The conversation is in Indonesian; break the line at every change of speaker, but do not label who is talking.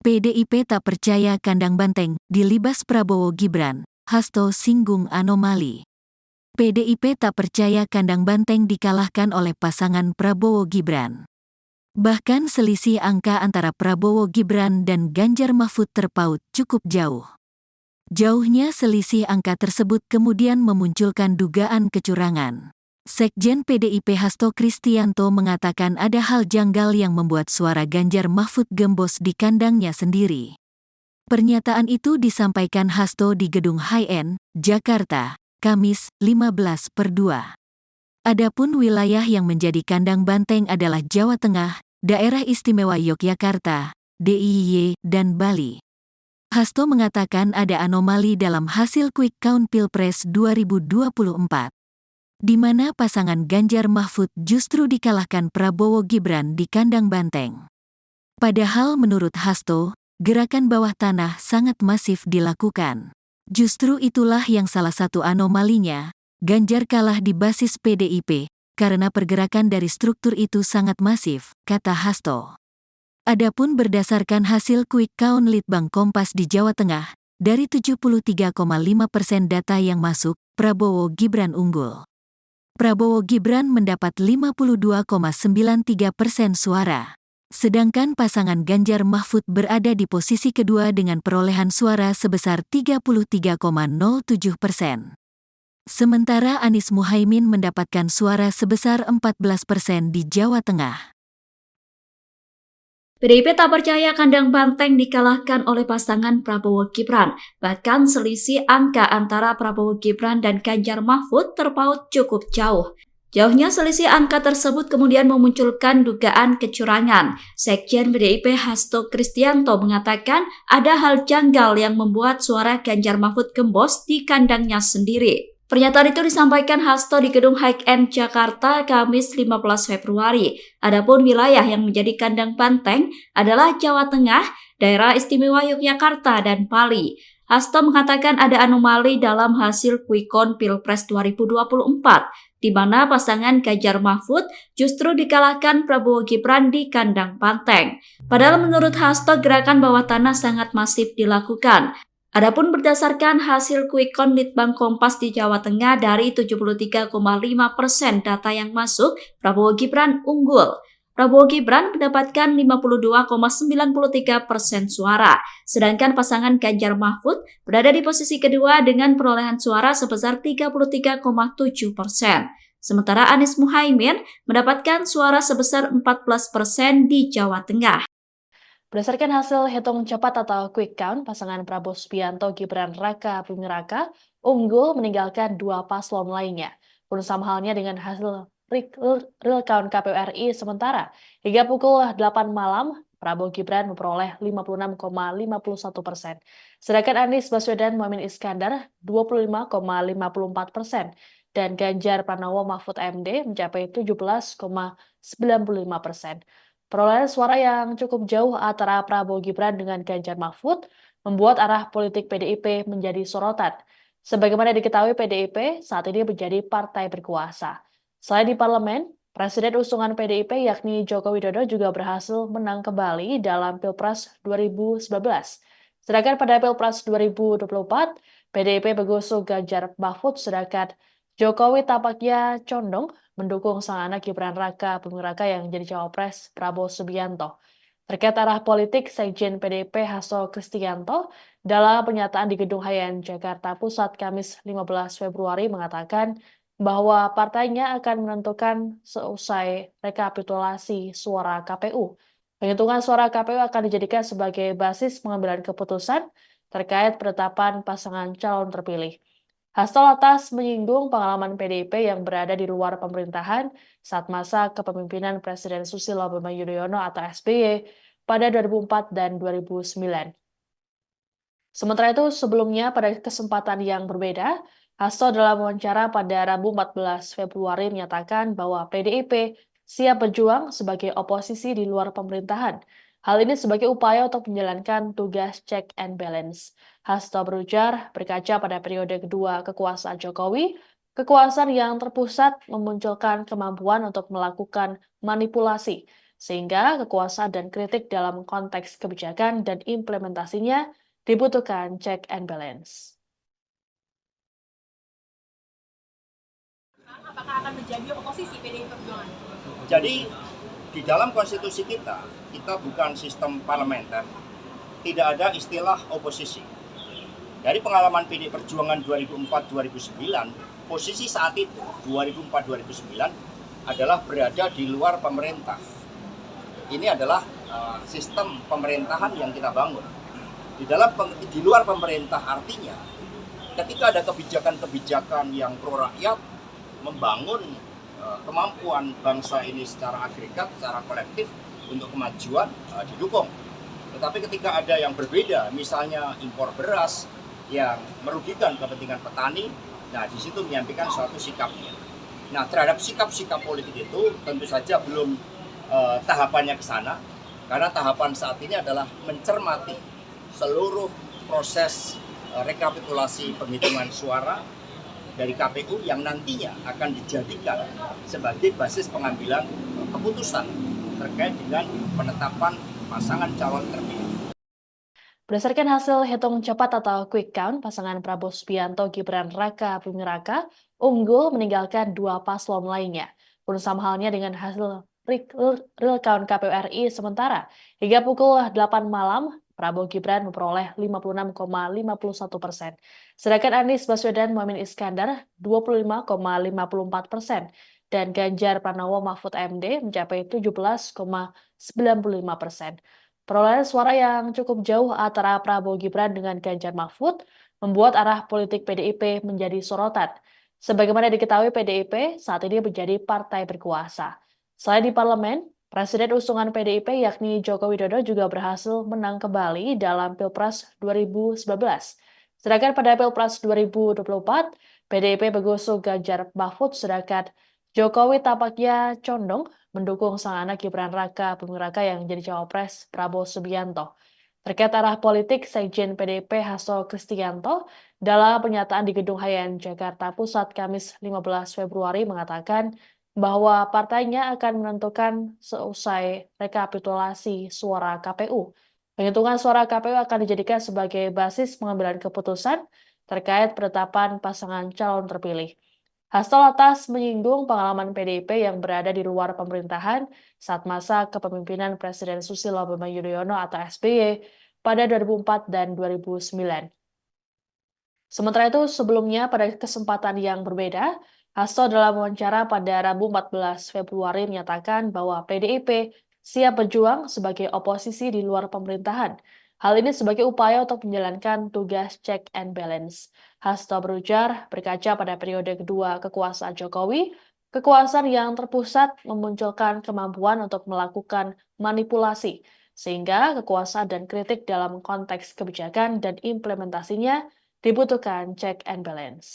PDIP tak percaya kandang banteng, dilibas Prabowo Gibran, Hasto singgung anomali. PDIP tak percaya kandang banteng dikalahkan oleh pasangan Prabowo Gibran. Bahkan selisih angka antara Prabowo Gibran dan Ganjar Mahfud terpaut cukup jauh. Jauhnya selisih angka tersebut kemudian memunculkan dugaan kecurangan. Sekjen PDIP Hasto Kristianto mengatakan ada hal janggal yang membuat suara Ganjar Mahfud gembos di kandangnya sendiri. Pernyataan itu disampaikan Hasto di Gedung High-End, Jakarta, Kamis, 15/2. Adapun wilayah yang menjadi kandang banteng adalah Jawa Tengah, Daerah Istimewa Yogyakarta, DIY, dan Bali. Hasto mengatakan ada anomali dalam hasil quick count Pilpres 2024. Di mana pasangan Ganjar Mahfud justru dikalahkan Prabowo Gibran di kandang banteng. Padahal menurut Hasto, gerakan bawah tanah sangat masif dilakukan. Justru itulah yang salah satu anomalinya, Ganjar kalah di basis PDIP, karena pergerakan dari struktur itu sangat masif, kata Hasto. Adapun berdasarkan hasil quick count Litbang Kompas di Jawa Tengah, dari 73,5% data yang masuk, Prabowo Gibran unggul. Prabowo Gibran mendapat 52,93% suara. Sedangkan pasangan Ganjar Mahfud berada di posisi kedua dengan perolehan suara sebesar 33,07%. Sementara Anies Muhaimin mendapatkan suara sebesar 14% di Jawa Tengah.
PDIP tak percaya kandang banteng dikalahkan oleh pasangan Prabowo Gibran. Bahkan selisih angka antara Prabowo Gibran dan Ganjar Mahfud terpaut cukup jauh. Jauhnya selisih angka tersebut kemudian memunculkan dugaan kecurangan. Sekjen PDIP Hasto Kristianto mengatakan ada hal janggal yang membuat suara Ganjar Mahfud gembos di kandangnya sendiri. Pernyataan itu disampaikan Hasto di Gedung High-End Jakarta Kamis 15 Februari. Adapun wilayah yang menjadi kandang banteng adalah Jawa Tengah, Daerah Istimewa Yogyakarta, dan Bali. Hasto mengatakan ada anomali dalam hasil quick count Pilpres 2024, di mana pasangan Ganjar Mahfud justru dikalahkan Prabowo Gibran di kandang banteng. Padahal menurut Hasto gerakan bawah tanah sangat masif dilakukan. Adapun berdasarkan hasil quick count Litbang Kompas di Jawa Tengah dari 73,5% data yang masuk, Prabowo Gibran unggul. Prabowo Gibran mendapatkan 52,93% suara, sedangkan pasangan Ganjar Mahfud berada di posisi kedua dengan perolehan suara sebesar 33,7%. Sementara Anies Muhaimin mendapatkan suara sebesar 14% di Jawa Tengah.
Berdasarkan hasil hitung cepat atau quick count, pasangan Prabowo Subianto Gibran Raka Buming Raka unggul meninggalkan dua paslon lainnya. Pun sama halnya dengan hasil real count KPU RI sementara. Hingga pukul 8 malam, Prabowo Gibran memperoleh 56,51%. Sedangkan Anies Baswedan Muhaimin Iskandar 25,54%. Dan Ganjar Pranowo Mahfud MD mencapai 17,95%. Perolehan suara yang cukup jauh antara Prabowo Gibran dengan Ganjar Mahfud membuat arah politik PDIP menjadi sorotan. Sebagaimana diketahui PDIP saat ini menjadi partai berkuasa. Selain di parlemen, Presiden usungan PDIP yakni Joko Widodo juga berhasil menang kembali dalam Pilpres 2019. Sedangkan pada Pilpres 2024, PDIP mengusung Ganjar Mahfud sedangkan Jokowi tampaknya condong mendukung sang anak Gibran Raka Buming Raka yang jadi cawapres Prabowo Subianto. Terkait arah politik, Sekjen PDIP Hasto Kristianto dalam pernyataan di Gedung High-End Jakarta Pusat Kamis 15 Februari mengatakan bahwa partainya akan menentukan seusai rekapitulasi suara KPU. Penghitungan suara KPU akan dijadikan sebagai basis pengambilan keputusan terkait penetapan pasangan calon terpilih. Hasto lantas menyinggung pengalaman PDIP yang berada di luar pemerintahan saat masa kepemimpinan Presiden Susilo Bambang Yudhoyono atau SBY pada 2004 dan 2009. Sementara itu, sebelumnya pada kesempatan yang berbeda, Hasto dalam wawancara pada Rabu 14 Februari menyatakan bahwa PDIP siap berjuang sebagai oposisi di luar pemerintahan. Hal ini sebagai upaya untuk menjalankan tugas check and balance. Hasto berujar, berkaca pada periode kedua kekuasaan Jokowi, kekuasaan yang terpusat memunculkan kemampuan untuk melakukan manipulasi. sehingga kekuasaan dan kritik dalam konteks kebijakan dan implementasinya dibutuhkan check and balance.
Apakah akan menjadi oposisi PDI Perjuangan?
Jadi di dalam konstitusi kita bukan sistem parlementer, tidak ada istilah oposisi. Dari pengalaman PDI Perjuangan 2004-2009, posisi saat itu 2004-2009 adalah berada di luar pemerintah. Ini adalah sistem pemerintahan yang kita bangun. Di luar pemerintah artinya ketika ada kebijakan-kebijakan yang pro rakyat, membangun kemampuan bangsa ini secara agregat, secara kolektif untuk kemajuan didukung. Tetapi ketika ada yang berbeda, misalnya impor beras yang merugikan kepentingan petani, nah di situ menyampaikan suatu sikapnya. Nah terhadap sikap-sikap politik itu tentu saja belum tahapannya ke sana, karena tahapan saat ini adalah mencermati seluruh proses rekapitulasi penghitungan suara dari KPU yang nantinya akan dijadikan sebagai basis pengambilan keputusan terkait dengan penetapan pasangan calon terpilih.
Berdasarkan hasil hitung cepat atau quick count, pasangan Prabowo Subianto Gibran Raka Buming Raka unggul meninggalkan dua paslon lainnya. Pun sama halnya dengan hasil real count KPU RI sementara. Hingga pukul 8 malam, Prabowo Gibran memperoleh 56,51%. Sedangkan Anies Baswedan Muhaimin Iskandar 25,54%. Dan Ganjar Pranowo Mahfud MD mencapai 17,95%. Perolehan suara yang cukup jauh antara Prabowo Gibran dengan Ganjar Mahfud membuat arah politik PDIP menjadi sorotan. Sebagaimana diketahui PDIP saat ini menjadi partai berkuasa. Selain di parlemen, Presiden usungan PDIP yakni Joko Widodo juga berhasil menang kembali dalam Pilpres 2019. Sedangkan pada Pilpres 2024, PDIP mengusung Ganjar Mahfud sedangkan Jokowi tampaknya condong mendukung sang anak Gibran Raka Buming Raka yang jadi cawapres Prabowo Subianto. Terkait arah politik, Sekjen PDIP Hasto Kristianto dalam pernyataan di Gedung Hayan Jakarta Pusat Kamis 15 Februari mengatakan bahwa partainya akan menentukan seusai rekapitulasi suara KPU. Penghitungan suara KPU akan dijadikan sebagai basis pengambilan keputusan terkait penetapan pasangan calon terpilih. Hasto lantas menyinggung pengalaman PDIP yang berada di luar pemerintahan saat masa kepemimpinan Presiden Susilo Bambang Yudhoyono atau SBY pada 2004 dan 2009. Sementara itu, sebelumnya pada kesempatan yang berbeda, Hasto dalam wawancara pada Rabu 14 Februari menyatakan bahwa PDIP siap berjuang sebagai oposisi di luar pemerintahan. Hal ini sebagai upaya untuk menjalankan tugas check and balance. Hasto berujar, berkaca pada periode kedua kekuasaan Jokowi, kekuasaan yang terpusat memunculkan kemampuan untuk melakukan manipulasi, sehingga kekuasaan dan kritik dalam konteks kebijakan dan implementasinya dibutuhkan check and balance.